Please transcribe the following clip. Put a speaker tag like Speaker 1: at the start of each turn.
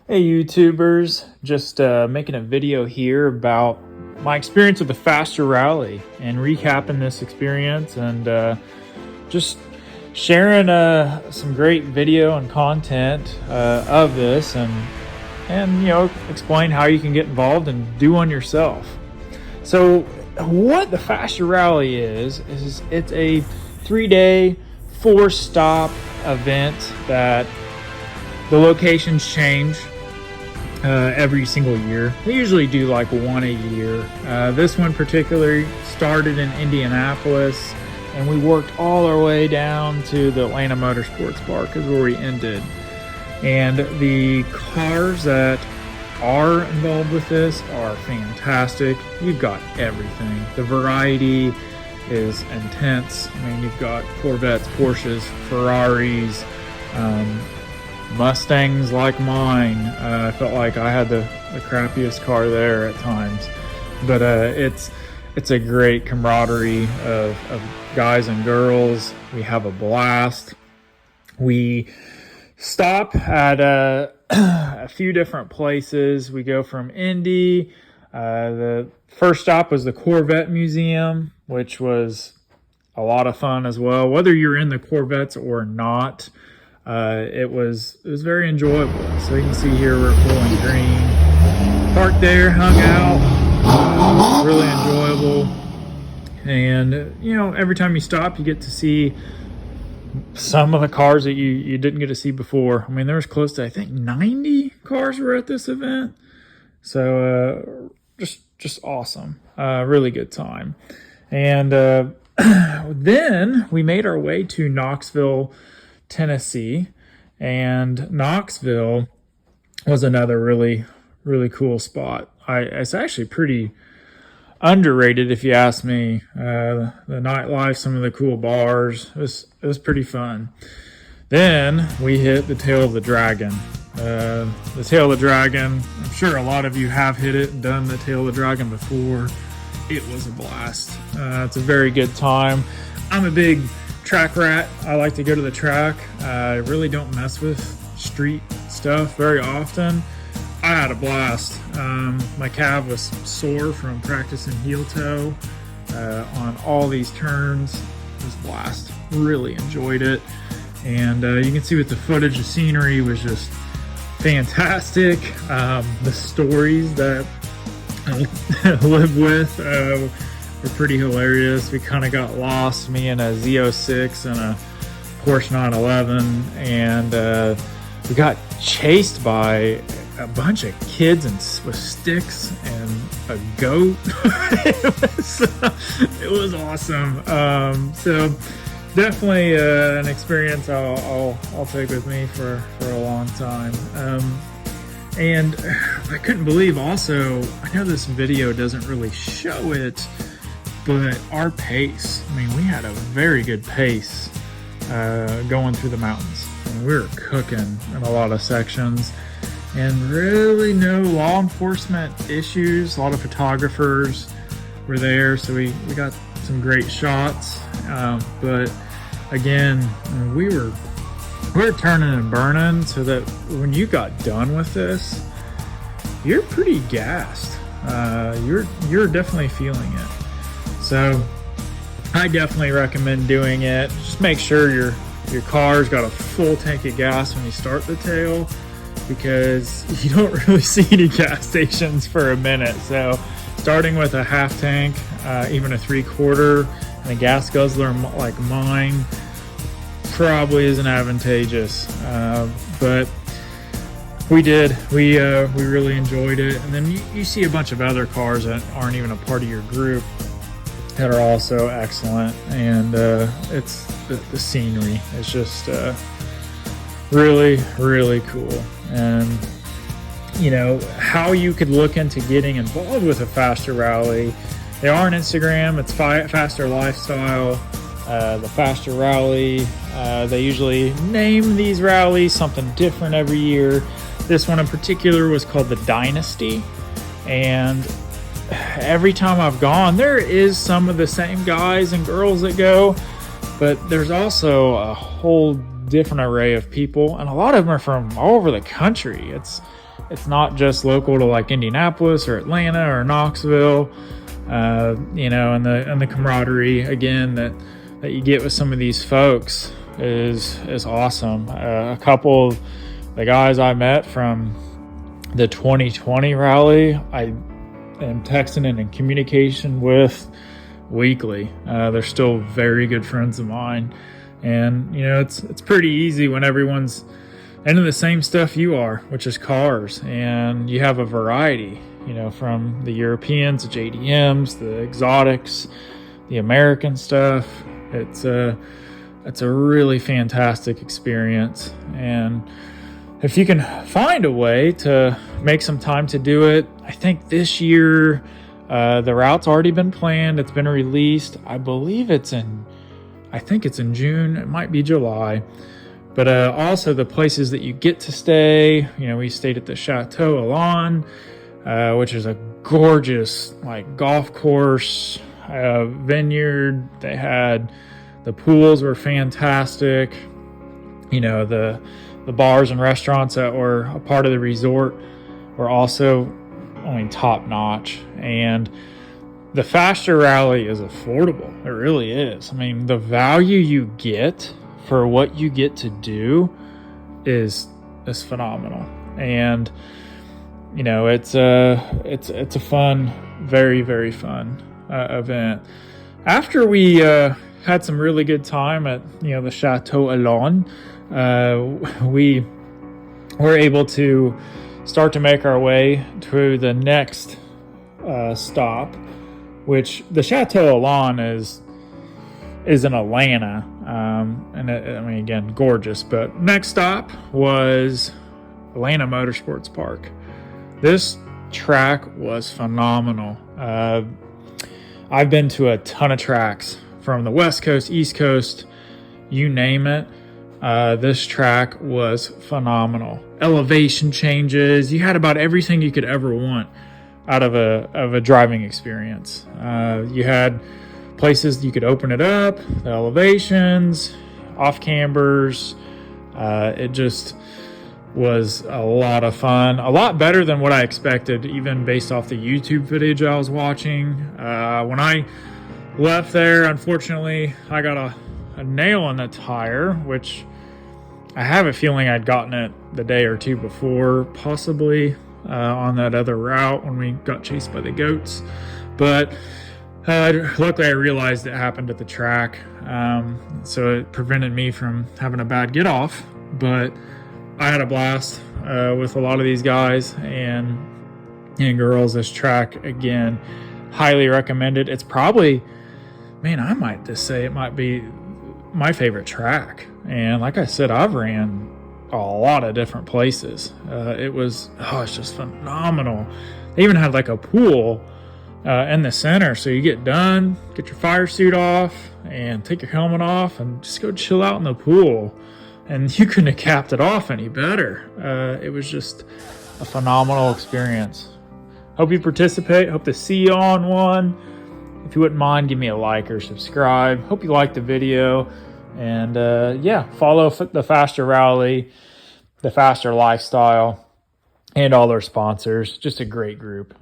Speaker 1: Hey YouTubers, just making a video here about my experience with the Faster Rally and recapping this experience and just sharing some great video and content of this and you know, explain how you can get involved and do one yourself. So what the Faster Rally is it's a 3-day 4-stop event that the locations change every single year. We usually do like one a year. This one particularly started in Indianapolis, and we worked all our way down to the Atlanta Motorsports Park is where we ended. And the cars that are involved with this are fantastic. You've got everything. The variety is intense. I mean, you've got Corvettes, Porsches, Ferraris, Mustangs like mine. I felt like I had the crappiest car there at times, but it's a great camaraderie of guys and girls. We have a blast. We stop at a few different places. We go from Indy. The first stop was the Corvette Museum, which was a lot of fun as well. Whether you're in the Corvettes or not, it was very enjoyable. So you can see here we're pulling green. Parked there, hung out, really enjoyable. And you know, every time you stop, you get to see some of the cars that you didn't get to see before. I mean, there was close to, I think, 90 cars were at this event. So just awesome. Really good time. And then we made our way to Knoxville, Tennessee, and Knoxville was another really cool spot. It's actually pretty underrated if you ask me. The nightlife, some of the cool bars, it was pretty fun. Then we hit the Tail of the Dragon. The Tail of the Dragon, I'm sure a lot of you have hit it and done the Tail of the Dragon before. It was a blast. It's a very good time. I'm a big track rat. I like to go to the track. I really don't mess with street stuff very often. I had a blast. My calf was sore from practicing heel toe on all these turns. It was a blast. Really enjoyed it. And you can see with the footage, the scenery was just fantastic. The stories that I live with were pretty hilarious. We kind of got lost, me and a Z06 and a Porsche 911, and we got chased by a bunch of kids with sticks and a goat. it was awesome. So definitely an experience I'll take with me for a long time. And I couldn't believe also, I know this video doesn't really show it, but our pace, I mean, we had a very good pace going through the mountains. I mean, we were cooking in a lot of sections, and really no law enforcement issues. A lot of photographers were there, so we got some great shots. But again, we were turning and burning, so that when you got done with this, you're pretty gassed. You're definitely feeling it. So I definitely recommend doing it. Just make sure your car's got a full tank of gas when you start the tail, because you don't really see any gas stations for a minute. So starting with a half tank, even a 3/4, and a gas guzzler like mine probably isn't advantageous. But we did. We really enjoyed it. And then you see a bunch of other cars that aren't even a part of your group that are also excellent, and it's the scenery is just really cool. And you know how you could look into getting involved with a Faster Rally. They are on Instagram. It's Faster Lifestyle, the Faster Rally. They usually name these rallies something different every year. This one in particular was called the Dynasty, and every time I've gone, there is some of the same guys and girls that go, but there's also a whole different array of people, and a lot of them are from all over the country. It's not just local to like Indianapolis or Atlanta or Knoxville. You know, and the camaraderie again that you get with some of these folks is awesome. A couple of the guys I met from the 2020 rally, I am texting and in communication with weekly. They're still very good friends of mine, and you know, it's pretty easy when everyone's into the same stuff you are, which is cars, and you have a variety, you know, from the Europeans, the JDMs, the exotics, the American stuff. It's a really fantastic experience, and if you can find a way to make some time to do it, I think this year the route's already been planned. It's been released. I believe I think it's in June. It might be July. But also the places that you get to stay. You know, we stayed at the Chateau Alon, which is a gorgeous like golf course, vineyard. They had the pools were fantastic. You know, the bars and restaurants that were a part of the resort were also, I mean, top notch. And the faster rally is affordable. It really is. I mean, the value you get for what you get to do is phenomenal. And you know, it's a fun, very, very fun event. After we had some really good time at, you know, the Chateau Alon, we were able to start to make our way to the next stop, which the Chateau Alon is in Atlanta. And I mean, again, gorgeous. But next stop was Atlanta Motorsports Park. This track was phenomenal. I've been to a ton of tracks from the West Coast, East Coast, you name it. This track was phenomenal. Elevation changes. You had about everything you could ever want out of a driving experience. You had places you could open it up, the elevations, off cambers. It just was a lot of fun, a lot better than what I expected, even based off the YouTube footage I was watching. When I left there, unfortunately, I got a nail in the tire, which I have a feeling I'd gotten it the day or two before, possibly on that other route when we got chased by the goats. But luckily I realized it happened at the track, so it prevented me from having a bad get off. But I had a blast with a lot of these guys and girls. This track, again, highly recommended. It's probably, man, I might just say it might be my favorite track. And like I said, I've ran a lot of different places. It's just phenomenal. They even had like a pool in the center, so you get done, get your fire suit off and take your helmet off and just go chill out in the pool. And you couldn't have capped it off any better. It was just a phenomenal experience. Hope you participate. Hope to see you on one. If you wouldn't mind, give me a like or subscribe. Hope you liked the video. And yeah, follow the Faster Rally, the Faster Lifestyle, and all their sponsors. Just a great group.